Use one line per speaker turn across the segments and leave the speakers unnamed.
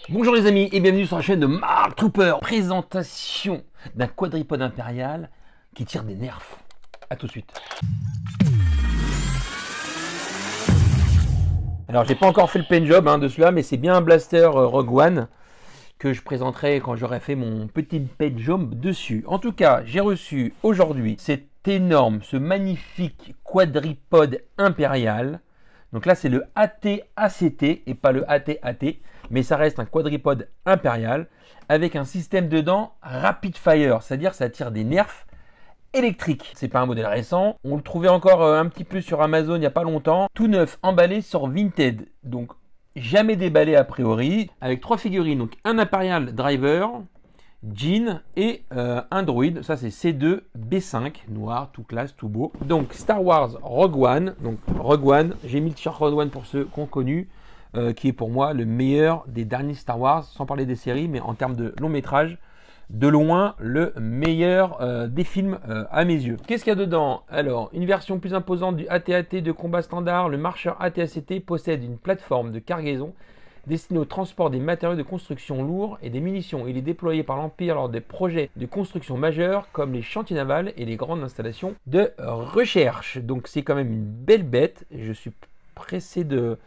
Bonjour les amis et bienvenue sur la chaîne de Mark Trooper. Présentation d'un quadripode impérial qui tire des nerfs. A tout de suite. Alors j'ai pas encore fait le paint job de celui-là, mais c'est bien un blaster Rogue One que je présenterai quand j'aurai fait mon petit paint job dessus. En tout cas, j'ai reçu aujourd'hui cet énorme, ce magnifique quadripode impérial. Donc là c'est le AT-ACT et pas le AT-AT, mais ça reste un quadripode impérial avec un système dedans rapid fire, c'est-à-dire ça tire des nerfs électriques. C'est pas un modèle récent, on le trouvait encore un petit peu sur Amazon il n'y a pas longtemps, tout neuf, emballé sur Vinted, donc jamais déballé a priori, avec trois figurines, donc un Imperial Driver, Jean et un droïde, ça c'est C2 B5, noir, tout classe, tout beau. Donc Star Wars Rogue One, donc Rogue One, j'ai mis le t-shirt Rogue One pour ceux qui ont connu, qui est pour moi le meilleur des derniers Star Wars, sans parler des séries, mais en termes de long métrage, de loin le meilleur des films à mes yeux. Qu'est-ce qu'il y a dedans? Alors, une version plus imposante du AT-AT de combat standard, le marcheur AT-ACT possède une plateforme de cargaison destiné au transport des matériaux de construction lourds et des munitions. Il est déployé par l'Empire lors des projets de construction majeurs comme les chantiers navals et les grandes installations de recherche. Donc c'est quand même une belle bête. Je suis pressé de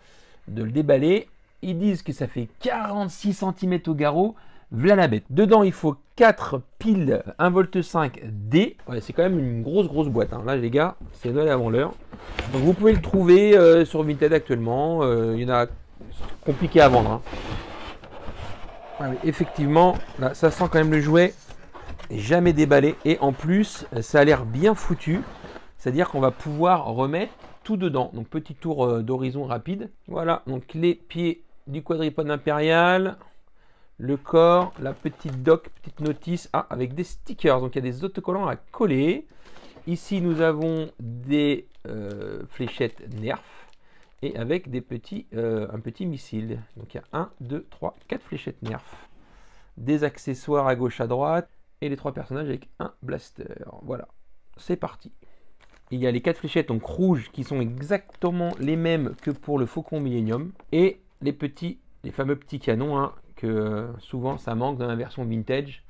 le déballer. Ils disent que ça fait 46 cm au garrot. Voilà la bête. Dedans, il faut 4 piles 1,5 V D. Ouais, c'est quand même une grosse boîte. Là, les gars, c'est Noël avant l'heure. Donc vous pouvez le trouver sur Vinted actuellement. Il y en a compliqué à vendre. Ouais, effectivement, là, ça sent quand même le jouet jamais déballé. Et en plus, ça a l'air bien foutu. C'est-à-dire qu'on va pouvoir remettre tout dedans. Donc, petit tour d'horizon rapide. Voilà, donc les pieds du quadripode impérial. Le corps, la petite doc, petite notice. avec des stickers. Donc, il y a des autocollants à coller. Ici, nous avons des fléchettes Nerf. Et avec des petits, un petit missile. Donc il y a 1, 2, 3, 4 fléchettes Nerf. Des accessoires à gauche, à droite. Et les 3 personnages avec un blaster. Voilà, c'est parti. Il y a les 4 fléchettes donc rouges qui sont exactement les mêmes que pour le Faucon Millennium. Et les fameux petits canons que souvent ça manque dans la version vintage.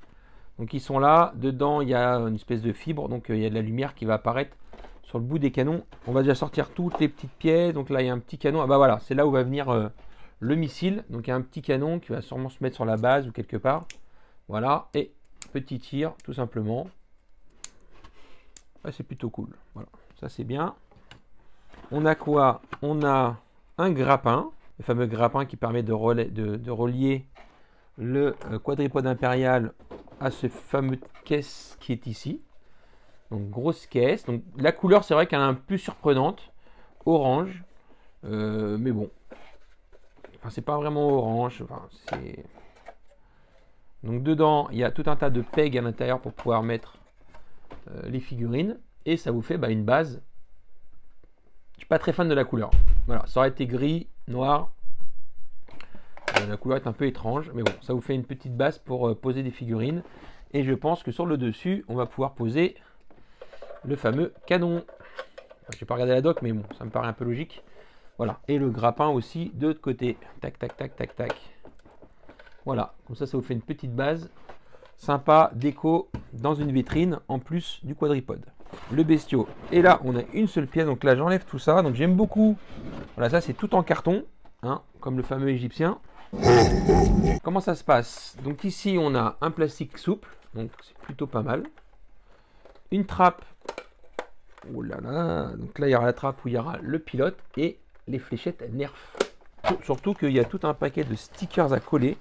Donc ils sont là. Dedans il y a une espèce de fibre. Donc il y a de la lumière qui va apparaître sur le bout des canons. On va déjà sortir toutes les petites pièces. Donc là, il y a un petit canon. Voilà, c'est là où va venir le missile. Donc il y a un petit canon qui va sûrement se mettre sur la base ou quelque part. Voilà, et petit tir, tout simplement. C'est plutôt cool. Voilà, ça c'est bien. On a quoi? On a un grappin. Le fameux grappin qui permet de relier le quadripode impérial à ce fameux caisse qui est ici. Donc grosse caisse. Donc la couleur c'est vrai qu'elle est un peu surprenante. Orange. Mais bon. Enfin c'est pas vraiment orange. Donc dedans il y a tout un tas de pegs à l'intérieur pour pouvoir mettre les figurines. Et ça vous fait une base. Je suis pas très fan de la couleur. Voilà, ça aurait été gris, noir. La couleur est un peu étrange. Mais bon, ça vous fait une petite base pour poser des figurines. Et je pense que sur le dessus, on va pouvoir poser le fameux canon. Je n'ai pas regardé la doc, mais bon, ça me paraît un peu logique. Voilà. Et le grappin aussi de l'autre côté. Tac, tac, tac, tac, tac. Voilà. Comme ça vous fait une petite base. Sympa, déco, dans une vitrine, en plus du quadripode. Le bestiau. Et là, on a une seule pièce. Donc là, j'enlève tout ça. Donc j'aime beaucoup. Voilà, ça c'est tout en carton. Comme le fameux égyptien. Comment ça se passe? Donc ici, on a un plastique souple. Donc c'est plutôt pas mal. Une trappe. Oh là là, donc là il y aura la trappe où il y aura le pilote et les fléchettes Nerf. Surtout qu'il y a tout un paquet de stickers à coller.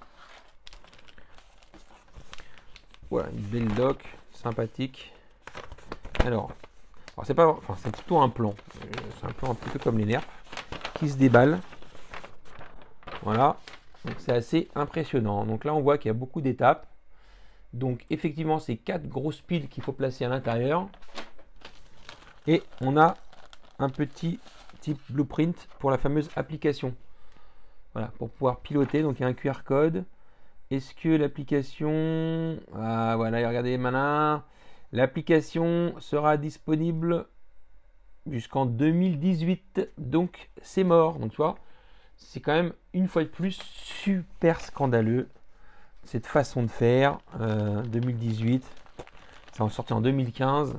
Voilà, une belle doc, sympathique. Alors c'est pas, c'est plutôt un plan. C'est un plan un petit peu comme les Nerf qui se déballe. Voilà, donc c'est assez impressionnant. Donc là on voit qu'il y a beaucoup d'étapes. Donc effectivement c'est 4 grosses piles qu'il faut placer à l'intérieur. Et on a un petit type blueprint pour la fameuse application. Voilà, pour pouvoir piloter. Donc il y a un QR code. Est-ce que l'application... voilà, regardez les malins. L'application sera disponible jusqu'en 2018. Donc c'est mort. Donc tu vois, C'est quand même, une fois de plus, super scandaleux. Cette façon de faire, 2018. Ça en sorti en 2015.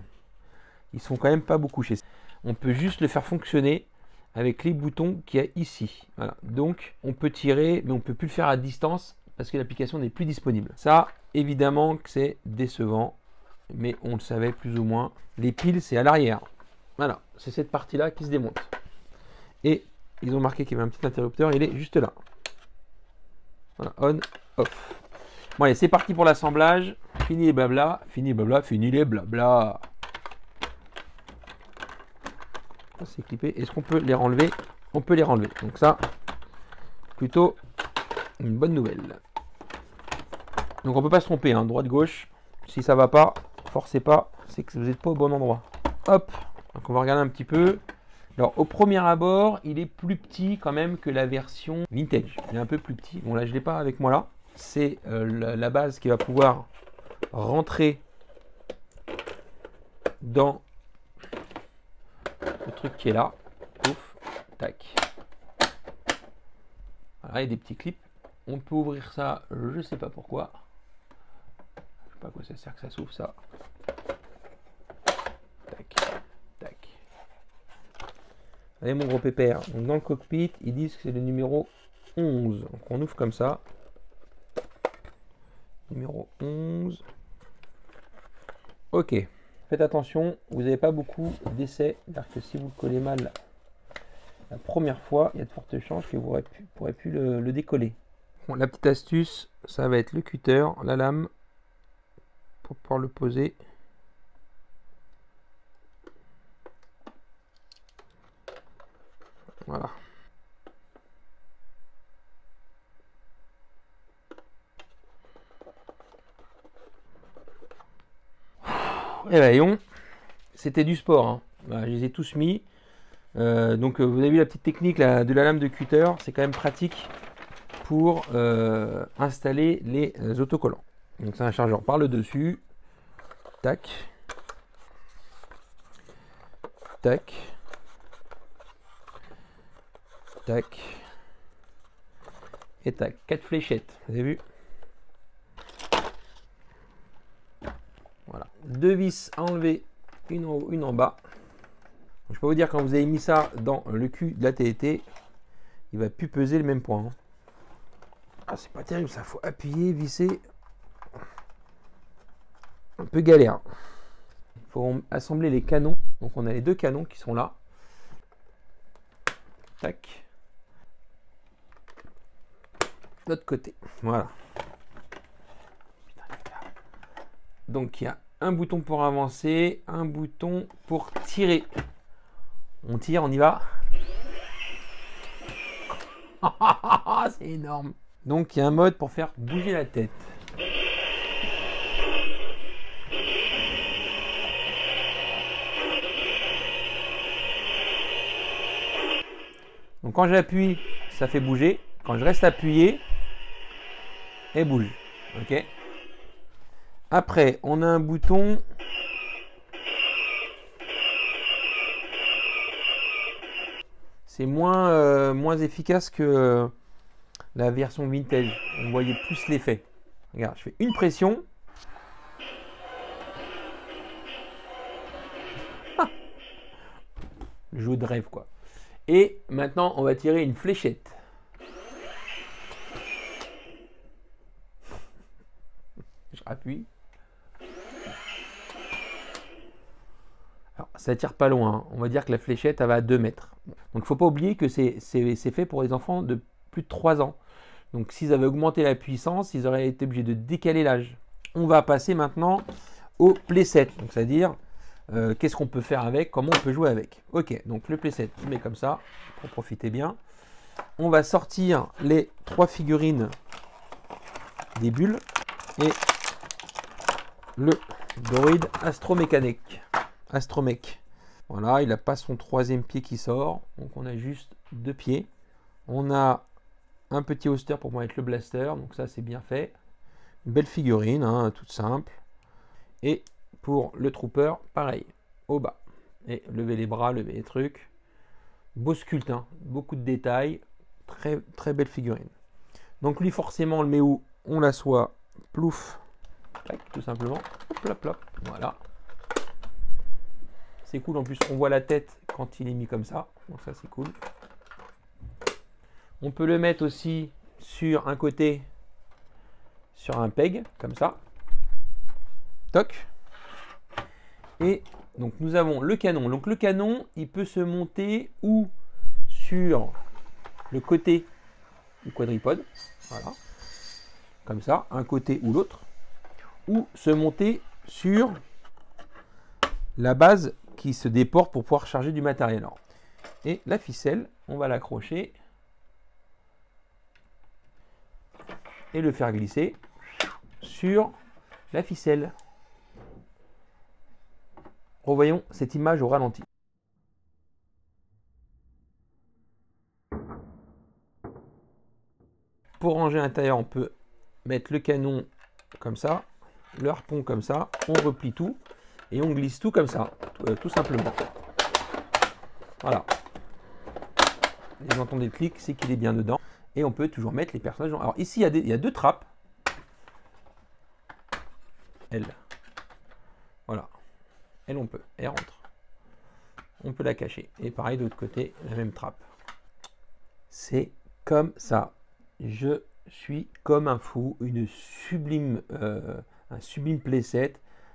Ils sont quand même pas beaucoup chez ça. On peut juste le faire fonctionner avec les boutons qu'il y a ici. Voilà. Donc, on peut tirer, mais on ne peut plus le faire à distance parce que l'application n'est plus disponible. Ça, évidemment que c'est décevant, mais on le savait plus ou moins. Les piles, c'est à l'arrière. Voilà, c'est cette partie-là qui se démonte. Et ils ont marqué qu'il y avait un petit interrupteur, il est juste là. Voilà, on, off. Bon allez, c'est parti pour l'assemblage. Fini les blabla, fini les blabla, fini les blabla. C'est clippé. Est-ce qu'on peut les renlever? On peut les renlever. Donc ça, plutôt une bonne nouvelle. Donc on peut pas se tromper, hein, droite-gauche. Si ça va pas, forcez pas, c'est que vous n'êtes pas au bon endroit. Hop, donc on va regarder un petit peu. Alors au premier abord, il est plus petit quand même que la version vintage. Il est un peu plus petit. Bon là, je l'ai pas avec moi là. C'est la base qui va pouvoir rentrer dans le truc qui est là. Ouf, tac. Voilà, il y a des petits clips. On peut ouvrir ça, je sais pas pourquoi. Je sais pas à quoi ça sert que ça s'ouvre ça. Tac, tac. Allez mon gros pépère. Donc, dans le cockpit, ils disent que c'est le numéro 11. Donc on ouvre comme ça. Numéro 11. Ok. Faites attention, vous n'avez pas beaucoup d'essais. C'est-à-dire que si vous le collez mal la première fois, il y a de fortes chances que vous ne pourrez plus le décoller. Bon, la petite astuce, ça va être le cutter, la lame, pour pouvoir le poser. Voilà. Et voyons, c'était du sport. Hein. Voilà, je les ai tous mis. Donc vous avez vu la petite technique là, de la lame de cutter, c'est quand même pratique pour installer les autocollants. Donc c'est un chargeur par le dessus. Tac. Tac. Tac. Et tac. 4 fléchettes. Vous avez vu? Voilà. 2 vis à enlever, une en haut, une en bas. Je peux vous dire, quand vous avez mis ça dans le cul de la TNT, il va plus peser le même poids. Hein. Ah, c'est pas terrible, ça faut appuyer, visser. Un peu galère. Il faut assembler les canons. Donc on a les deux canons qui sont là. Tac. De l'autre côté. Voilà. Donc il y a un bouton pour avancer, un bouton pour tirer. On tire, on y va. C'est énorme. Donc il y a un mode pour faire bouger la tête. Donc quand j'appuie, ça fait bouger. Quand je reste appuyé, elle bouge. Ok. Après, on a un bouton. C'est moins efficace que la version vintage. On voyait plus l'effet. Regarde, je fais une pression. Le jeu de rêve, quoi. Et maintenant, on va tirer une fléchette. Je rappuie. Alors, ça tire pas loin. Hein. On va dire que la fléchette, elle va à 2 mètres. Donc, il ne faut pas oublier que c'est fait pour les enfants de plus de 3 ans. Donc, s'ils avaient augmenté la puissance, ils auraient été obligés de décaler l'âge. On va passer maintenant au playset. Donc, c'est-à-dire, qu'est-ce qu'on peut faire avec, comment on peut jouer avec. Ok, donc le playset, on met comme ça, pour profiter bien. On va sortir les 3 figurines des bulles et le droïde astromécanique. Astromech. Voilà, il n'a pas son 3e pied qui sort. Donc on a juste 2 pieds. On a un petit holster pour mettre le blaster. Donc ça c'est bien fait. Une belle figurine, hein, toute simple. Et pour le trooper, pareil, au bas. Et lever les bras, lever les trucs. Beau sculpte, hein, beaucoup de détails. très belle figurine. Donc lui forcément on le met où? On l'assoit, plouf, tac, tout simplement, hop, hop, hop, voilà. C'est cool, en plus on voit la tête quand il est mis comme ça, donc ça c'est cool. On peut le mettre aussi sur un côté, sur un peg, comme ça. Toc. Et donc nous avons le canon. Donc le canon, il peut se monter ou sur le côté du quadripode, voilà, comme ça, un côté ou l'autre, ou se monter sur la base qui se déporte pour pouvoir charger du matériel. Et la ficelle, on va l'accrocher et le faire glisser sur la ficelle. Revoyons cette image au ralenti. Pour ranger à l'intérieur, on peut mettre le canon comme ça, le harpon comme ça, on replie tout et on glisse tout comme ça, tout simplement. Voilà. Et vous entendez le clic, c'est qu'il est bien dedans. Et on peut toujours mettre les personnages. Alors ici, il y a deux trappes. Elle. Voilà. Elle, on peut. Elle rentre. On peut la cacher. Et pareil, de l'autre côté, la même trappe. C'est comme ça. Je suis comme un fou. Un sublime playset.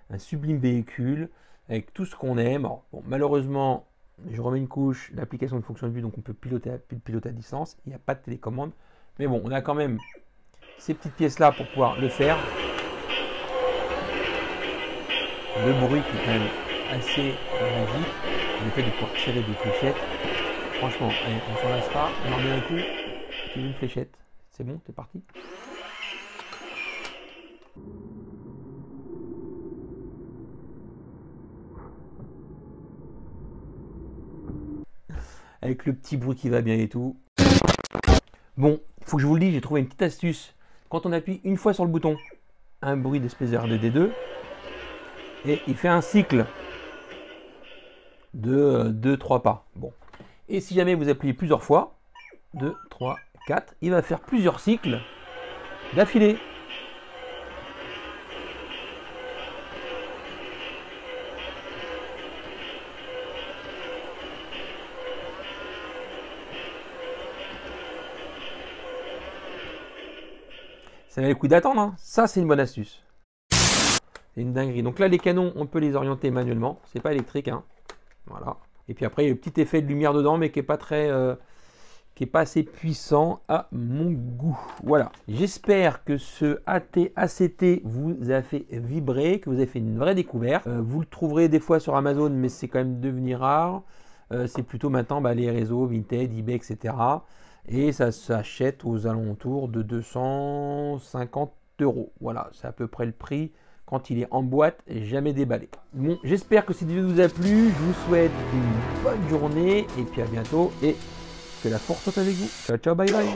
Un sublime véhicule. Avec tout ce qu'on aime. Alors, bon, malheureusement, je remets une couche. L'application ne fonctionne plus. Donc, on peut piloter à distance. Il n'y a pas de télécommande. Mais bon, on a quand même ces petites pièces-là pour pouvoir le faire. Le bruit qui est quand même assez magique. Le fait de pouvoir tirer des fléchettes. Franchement, allez, on s'en lasse pas. On en met un coup. Puis une fléchette. C'est bon, c'est parti. Avec le petit bruit qui va bien et tout. Bon, il faut que je vous le dise, j'ai trouvé une petite astuce. Quand on appuie une fois sur le bouton, un bruit d'espèce de R2D2. Et il fait un cycle de 2-3 pas. Bon. Et si jamais vous appuyez plusieurs fois, 2, 3, 4, il va faire plusieurs cycles d'affilée. Ça valait le coup d'attendre, hein. Ça c'est une bonne astuce. C'est une dinguerie. Donc là les canons, on peut les orienter manuellement. C'est pas électrique, hein. Voilà. Et puis après il y a le petit effet de lumière dedans, mais qui est pas très, qui est pas assez puissant à mon goût. Voilà. J'espère que ce AT-ACT vous a fait vibrer, que vous avez fait une vraie découverte. Vous le trouverez des fois sur Amazon, mais c'est quand même devenu rare. C'est plutôt maintenant les réseaux Vinted, eBay, etc. Et ça s'achète aux alentours de 250 €. Voilà, c'est à peu près le prix quand il est en boîte et jamais déballé. Bon, j'espère que cette vidéo vous a plu. Je vous souhaite une bonne journée et puis à bientôt. Et que la force soit avec vous. Ciao, ciao, bye bye.